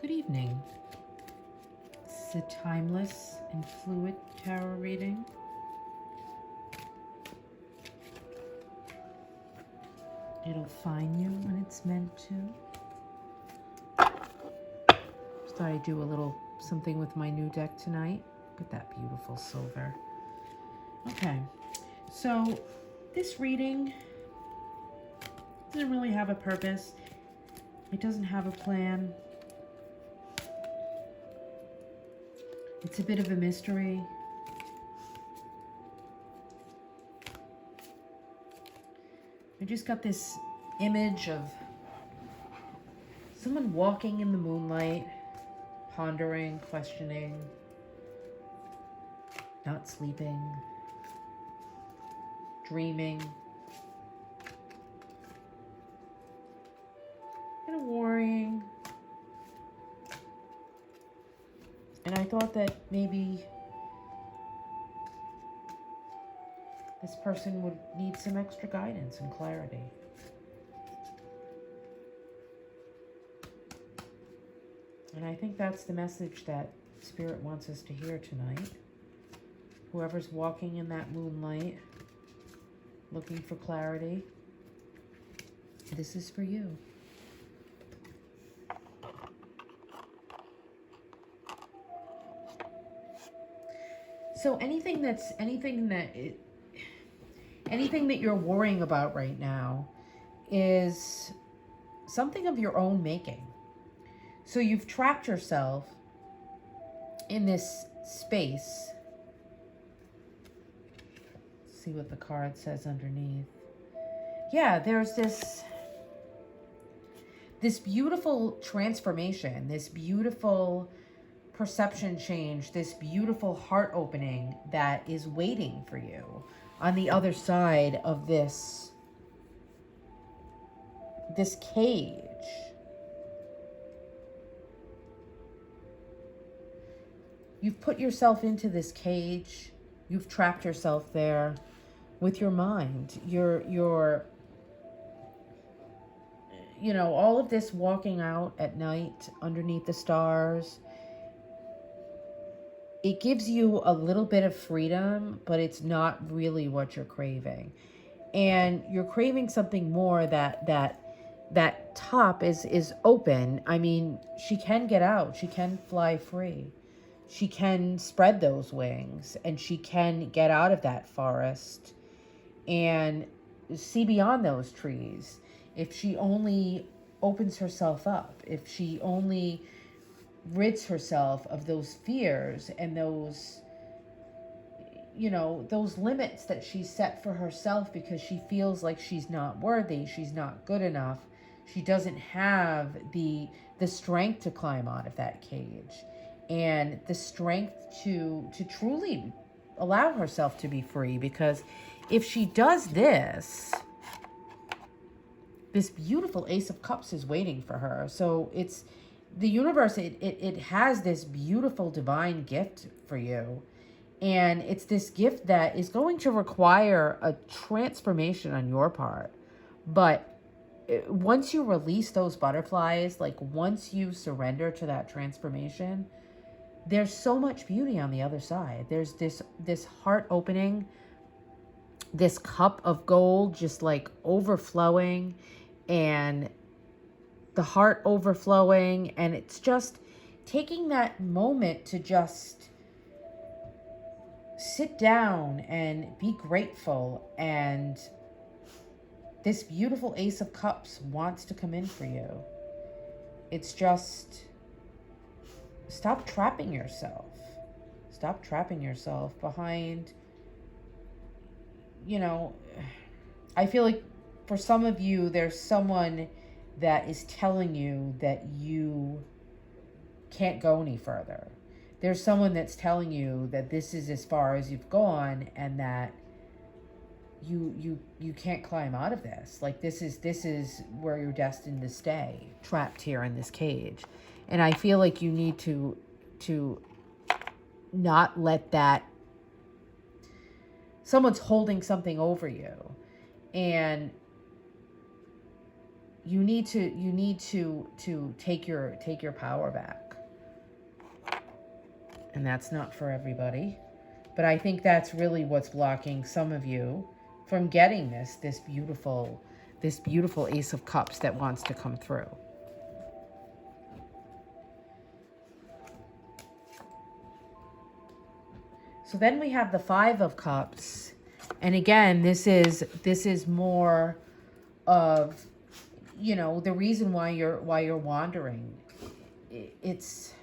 Good evening. This is a timeless and fluid tarot reading. It'll find you when it's meant to. Just thought I'd do a little something with my new deck tonight. Look at that beautiful silver. Okay, so this reading doesn't really have a purpose. It doesn't have a plan. It's a bit of a mystery. I just got this image of someone walking in the moonlight, pondering, questioning, not sleeping, dreaming, kind of worrying. And I thought that maybe this person would need some extra guidance and clarity. And I think that's the message that Spirit wants us to hear tonight. Whoever's walking in that moonlight, looking for clarity, this is for you. So anything that you're worrying about right now is something of your own making. So you've trapped yourself in this space. Let's see what the card says underneath. Yeah, there's this beautiful transformation, this beautiful perception change, this beautiful heart opening that is waiting for you on the other side of this cage. You've put yourself into this cage. You've trapped yourself there with your mind. You're all of this walking out at night underneath the stars. It gives you a little bit of freedom, but it's not really what you're craving. And you're craving something more that top is open. I mean, she can get out. She can fly free. She can spread those wings and she can get out of that forest and see beyond those trees. If she only opens herself up, if she only rids herself of those fears and those limits that she set for herself because she feels like she's not worthy, she's not good enough, she doesn't have the strength to climb out of that cage and the strength to truly allow herself to be free. Because if she does this beautiful Ace of Cups is waiting for her. So it's the universe, it has this beautiful divine gift for you. And it's this gift that is going to require a transformation on your part. But once you release those butterflies, like once you surrender to that transformation, there's so much beauty on the other side. There's this heart opening, this cup of gold just like overflowing, and the heart overflowing. And it's just taking that moment to just sit down and be grateful. And this beautiful Ace of Cups wants to come in for you. It's just stop trapping yourself. Stop trapping yourself behind, I feel like for some of you, there's someone that is telling you that you can't go any further. There's someone that's telling you that this is as far as you've gone and that you can't climb out of this. Like this is where you're destined to stay, trapped here in this cage. And I feel like you need to not let that, someone's holding something over you. And you need to take your power back. And that's not for everybody. But I think that's really what's blocking some of you from getting this beautiful Ace of Cups that wants to come through. So then we have the Five of Cups. And again, this is more of, you know, the reason why you're wandering. It's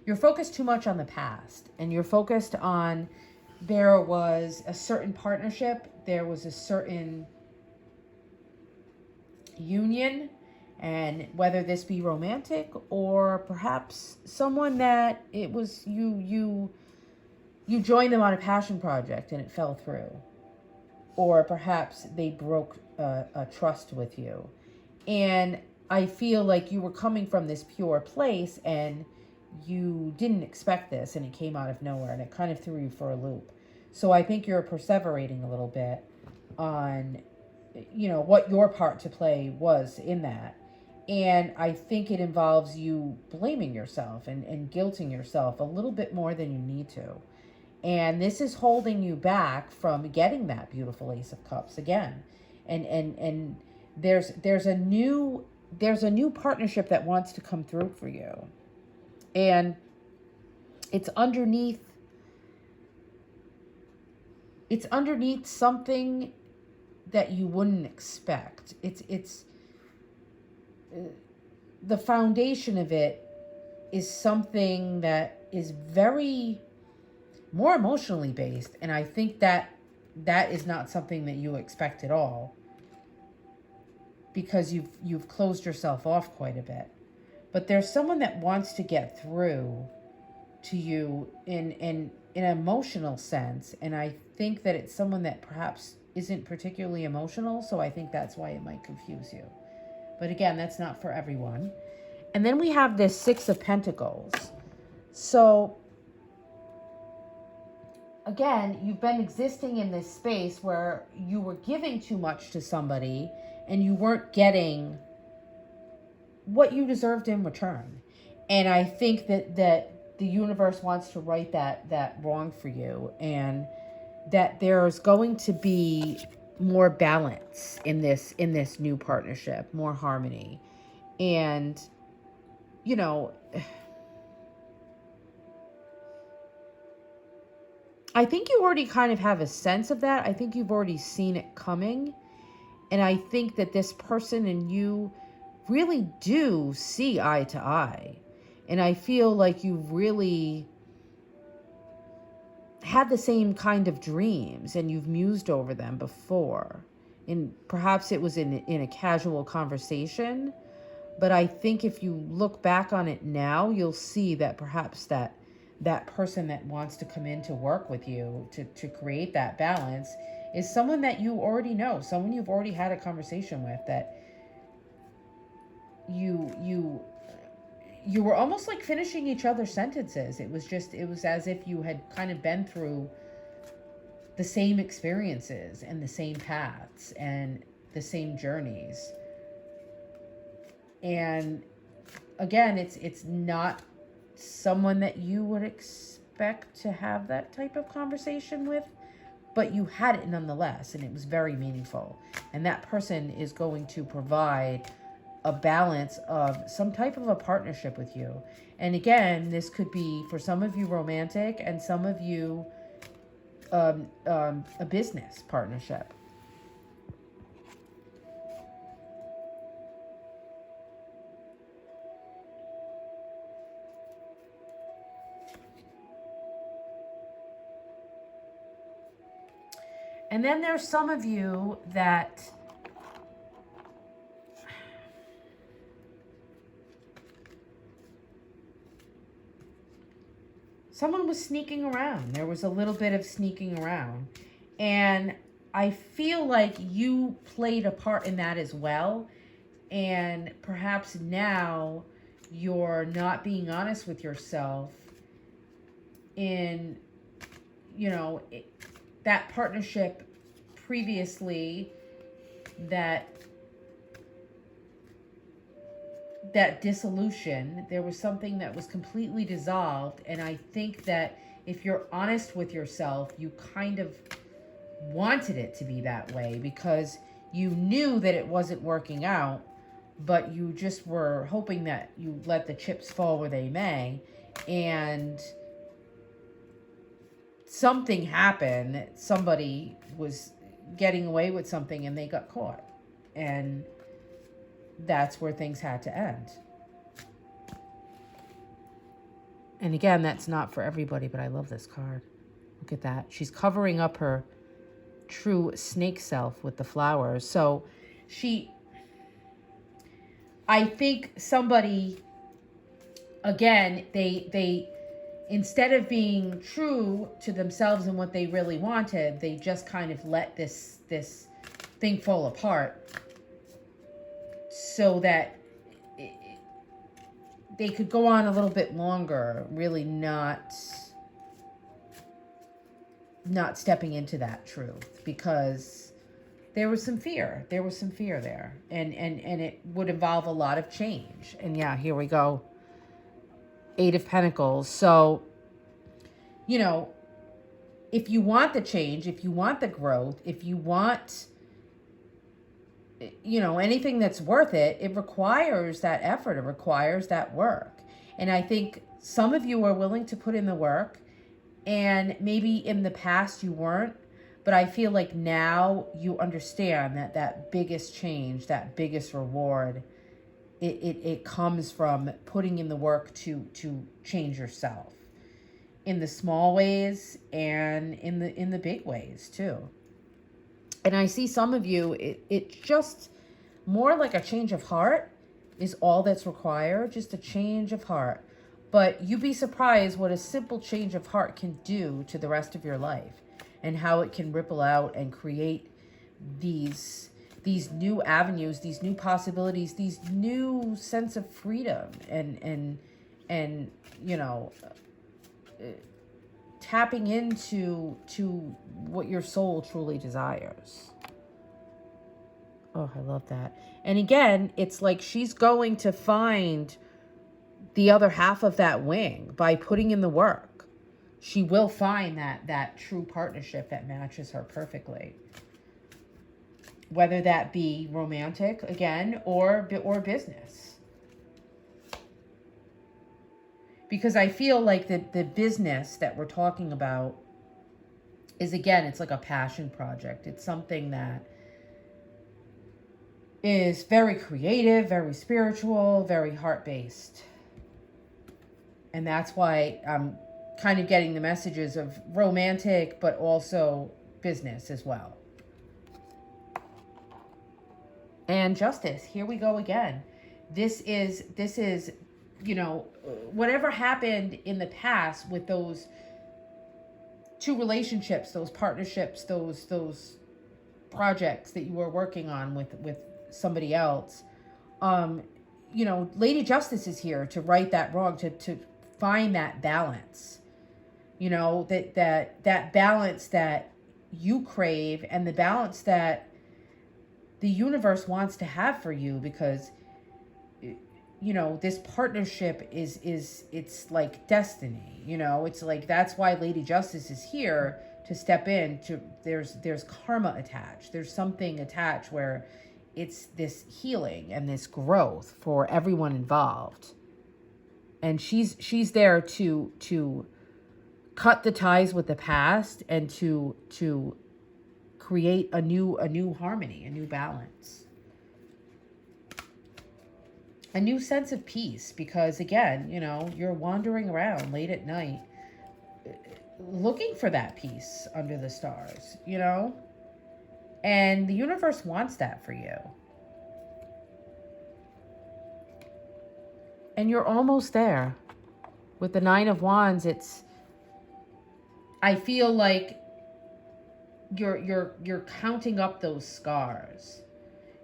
you're focused too much on the past, and you're focused on, there was a certain partnership, there was a certain union, and whether this be romantic or perhaps someone that it was you joined them on a passion project and it fell through, or perhaps they broke a trust with you. And I feel like you were coming from this pure place and you didn't expect this, and it came out of nowhere, and it kind of threw you for a loop. So I think you're perseverating a little bit on, you know, what your part to play was in that. And I think it involves you blaming yourself and guilting yourself a little bit more than you need to. And this is holding you back from getting that beautiful Ace of Cups again. And there's a new partnership that wants to come through for you. And it's underneath something that you wouldn't expect. It's the foundation of it is something that is very more emotionally based, and I think that is not something that you expect at all, because you've closed yourself off quite a bit. But there's someone that wants to get through to you in an emotional sense, and I think that it's someone that perhaps isn't particularly emotional, so I think that's why it might confuse you. But again, that's not for everyone. And then we have this Six of Pentacles. So again, you've been existing in this space where you were giving too much to somebody and you weren't getting what you deserved in return. And I think that the universe wants to right that wrong for you, and that there's going to be more balance in this new partnership, more harmony. And, you know, I think you already kind of have a sense of that. I think you've already seen it coming. And I think that this person and you really do see eye to eye. And I feel like you've really had the same kind of dreams and you've mused over them before. And perhaps it was in a casual conversation. But I think if you look back on it now, you'll see that perhaps that person that wants to come in to work with you to create that balance is someone that you already know, someone you've already had a conversation with, that you were almost like finishing each other's sentences. It was as if you had kind of been through the same experiences and the same paths and the same journeys. And again, it's not someone that you would expect to have that type of conversation with, but you had it nonetheless, and it was very meaningful. And that person is going to provide a balance of some type of a partnership with you. And again, this could be for some of you romantic, and some of you a business partnership. And then there's some of you that someone was sneaking around. There was a little bit of sneaking around. And I feel like you played a part in that as well. And perhaps now you're not being honest with yourself in, you know, that partnership previously, that that dissolution. There was something that was completely dissolved. And I think that if you're honest with yourself, you kind of wanted it to be that way because you knew that it wasn't working out, but you just were hoping that you let the chips fall where they may. And something happened. Somebody was getting away with something and they got caught. And that's where things had to end. And again, that's not for everybody, but I love this card. Look at that. She's covering up her true snake self with the flowers. So I think somebody, again, they instead of being true to themselves and what they really wanted, they just kind of let this thing fall apart so that they could go on a little bit longer, really not stepping into that truth, because there was some fear. There was some fear there. And it would involve a lot of change. And yeah, here we go. 8 of Pentacles. So, you know, if you want the change, if you want the growth, if you want, you know, anything that's worth it, it requires that effort. It requires that work. And I think some of you are willing to put in the work, and maybe in the past you weren't, but I feel like now you understand that that biggest change, that biggest reward, it comes from putting in the work to change yourself in the small ways and in the big ways too. And I see some of you, it's just more like a change of heart is all that's required, just a change of heart. But you'd be surprised what a simple change of heart can do to the rest of your life, and how it can ripple out and create these new avenues, these new possibilities, these new sense of freedom and you know, tapping into what your soul truly desires. Oh, I love that. And again, it's like she's going to find the other half of that wing by putting in the work. She will find that true partnership that matches her perfectly. Whether that be romantic, again, or business. Because I feel like the business that we're talking about is, again, it's like a passion project. It's something that is very creative, very spiritual, very heart-based. And that's why I'm kind of getting the messages of romantic, but also business as well. And justice, here we go again. This is, you know, whatever happened in the past with those two relationships, those partnerships, those projects that you were working on with somebody else, you know, Lady Justice is here to right that wrong, to find that balance, you know, that balance that you crave, and the balance that the universe wants to have for you, because, you know, this partnership is it's like destiny, you know. It's like, that's why Lady Justice is here to step in. There's karma attached. There's something attached where it's this healing and this growth for everyone involved. And she's there to cut the ties with the past and to create a new harmony, a new balance, a new sense of peace. Because again, you know, you're wandering around late at night looking for that peace under the stars, you know, and the universe wants that for you. And you're almost there. With the 9 of Wands, I feel like you're counting up those scars.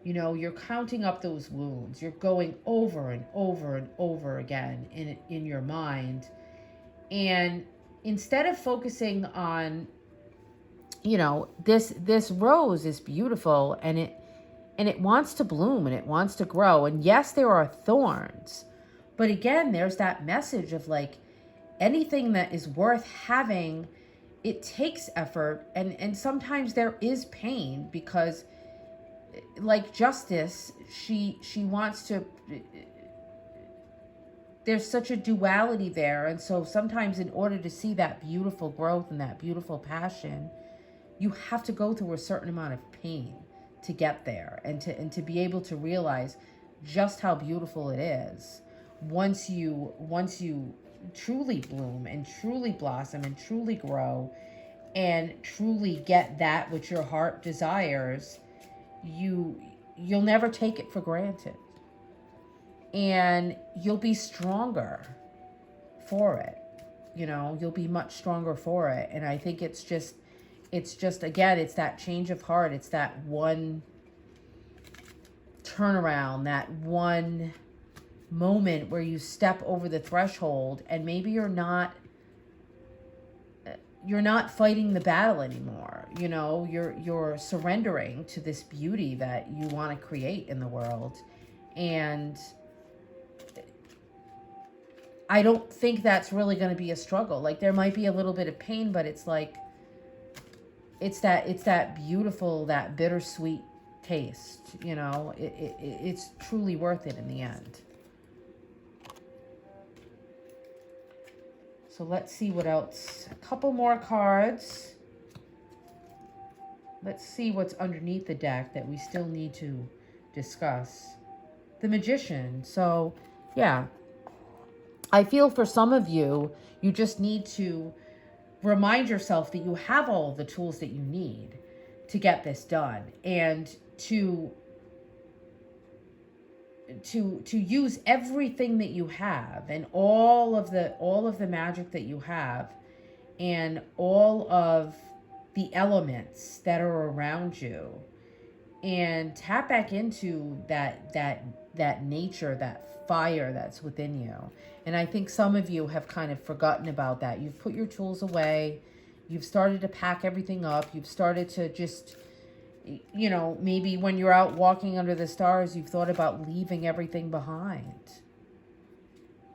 You know, you're counting up those wounds. You're going over and over and over again in your mind. And instead of focusing on, you know, this rose is beautiful, and and it wants to bloom and it wants to grow. And yes, there are thorns, but again, there's that message of like anything that is worth having, it takes effort, and sometimes there is pain, because like Justice, she wants to, there's such a duality there. And so sometimes in order to see that beautiful growth and that beautiful passion, you have to go through a certain amount of pain to get there, and to be able to realize just how beautiful it is once you truly bloom and truly blossom and truly grow and truly get that which your heart desires. You'll never take it for granted, and you'll be stronger for it. You'll be much stronger for it. And I think it's just again, it's that change of heart. It's that one turnaround, that one moment where you step over the threshold, and maybe you're not fighting the battle anymore. You're surrendering to this beauty that you want to create in the world. And I don't think that's really going to be a struggle. Like, there might be a little bit of pain, but it's like, it's that beautiful, that bittersweet taste. It's truly worth it in the end. So let's see what else. A couple more cards. Let's see what's underneath the deck that we still need to discuss. The Magician. So, yeah. I feel for some of you, you just need to remind yourself that you have all the tools that you need to get this done, and to use everything that you have, and all of the magic that you have, and all of the elements that are around you, and tap back into that nature, that fire that's within you. And I think some of you have kind of forgotten about that. You've put your tools away. You've started to pack everything up. You've started to just, maybe when you're out walking under the stars, you've thought about leaving everything behind.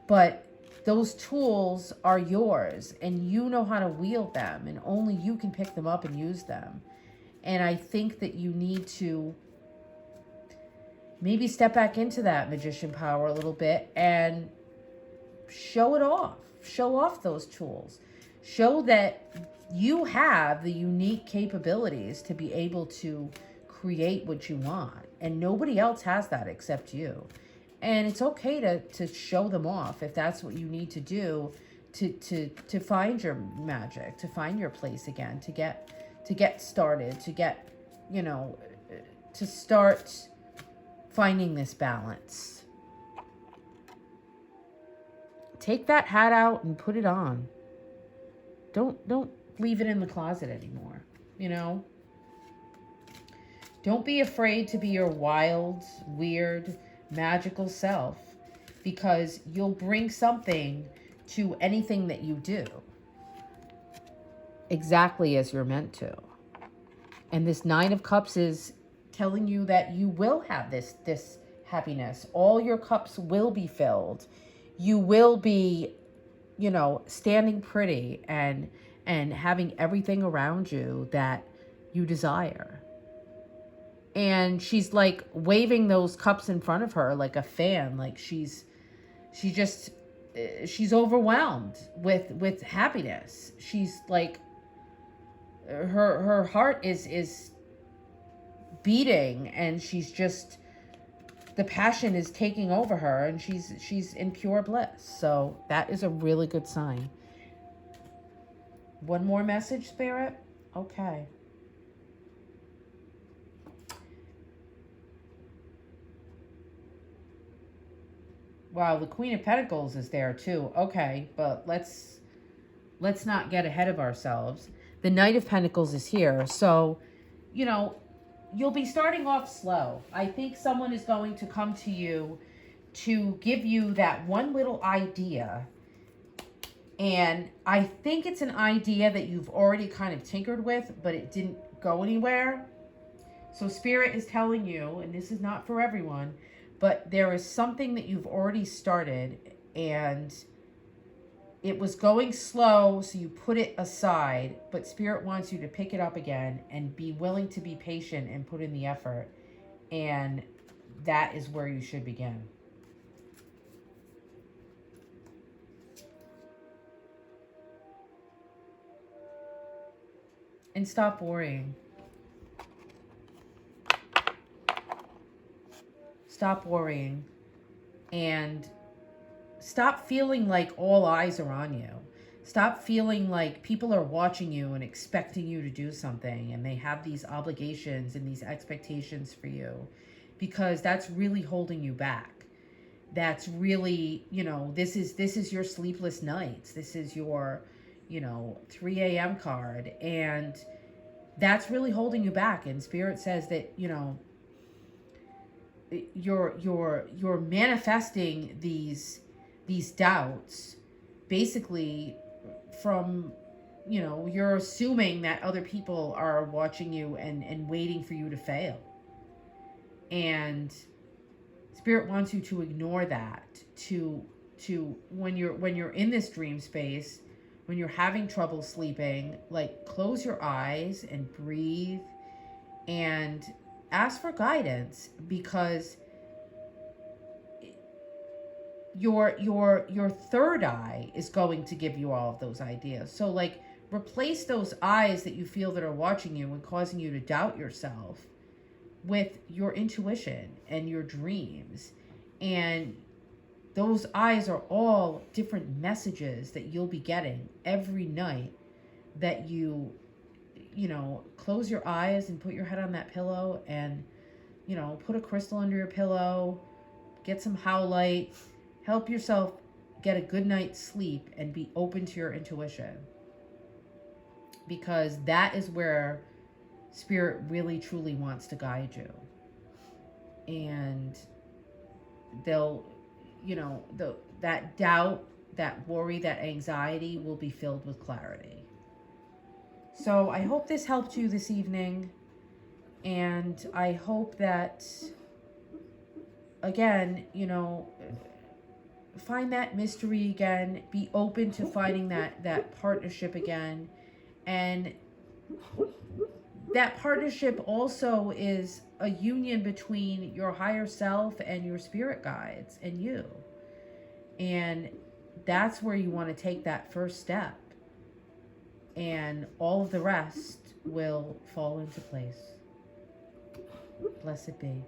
But those tools are yours, and you know how to wield them, and only you can pick them up and use them. And I think that you need to maybe step back into that magician power a little bit and show it off. Show off those tools. Show that you have the unique capabilities to be able to create what you want. And nobody else has that except you. And it's okay to show them off if that's what you need to do to find your magic, to find your place again, to get started, to start finding this balance. Take that hat out and put it on. Don't leave it in the closet anymore, Don't be afraid to be your wild, weird, magical self, because you'll bring something to anything that you do, exactly as you're meant to. And this Nine of Cups is telling you that you will have this happiness. All your cups will be filled. You will be, standing pretty and having everything around you that you desire. And she's like waving those cups in front of her like a fan. Like she's overwhelmed with happiness. She's like, her heart is beating, and she's just, the passion is taking over her, and she's in pure bliss. So that is a really good sign. One more message, Spirit? Okay. Wow, the Queen of Pentacles is there too. Okay, but let's not get ahead of ourselves. The Knight of Pentacles is here. So, you'll be starting off slow. I think someone is going to come to you to give you that one little idea. And I think it's an idea that you've already kind of tinkered with, but it didn't go anywhere. So Spirit is telling you, and this is not for everyone, but there is something that you've already started, and it was going slow, so you put it aside, but Spirit wants you to pick it up again and be willing to be patient and put in the effort. And that is where you should begin. And stop worrying. Stop worrying. And stop feeling like all eyes are on you. Stop feeling like people are watching you and expecting you to do something, and they have these obligations and these expectations for you, because that's really holding you back. That's really, this is your sleepless nights. This is your, 3 a.m. card, and that's really holding you back. And Spirit says that, you're manifesting these doubts basically from, you're assuming that other people are watching you and waiting for you to fail. And Spirit wants you to ignore that, to when you're in this dream space, when you're having trouble sleeping, like, close your eyes and breathe and ask for guidance, because your third eye is going to give you all of those ideas. So, like, replace those eyes that you feel that are watching you and causing you to doubt yourself with your intuition and your dreams. And those eyes are all different messages that you'll be getting every night that you close your eyes and put your head on that pillow, and put a crystal under your pillow, get some howlite, help yourself get a good night's sleep, and be open to your intuition, because that is where Spirit really truly wants to guide you. And they'll, that doubt, that worry, that anxiety will be filled with clarity. So I hope this helped you this evening, and I hope that, again, find that mystery again, be open to finding that partnership again. And that partnership also is a union between your higher self and your spirit guides and you. And that's where you want to take that first step. And all of the rest will fall into place. Blessed be.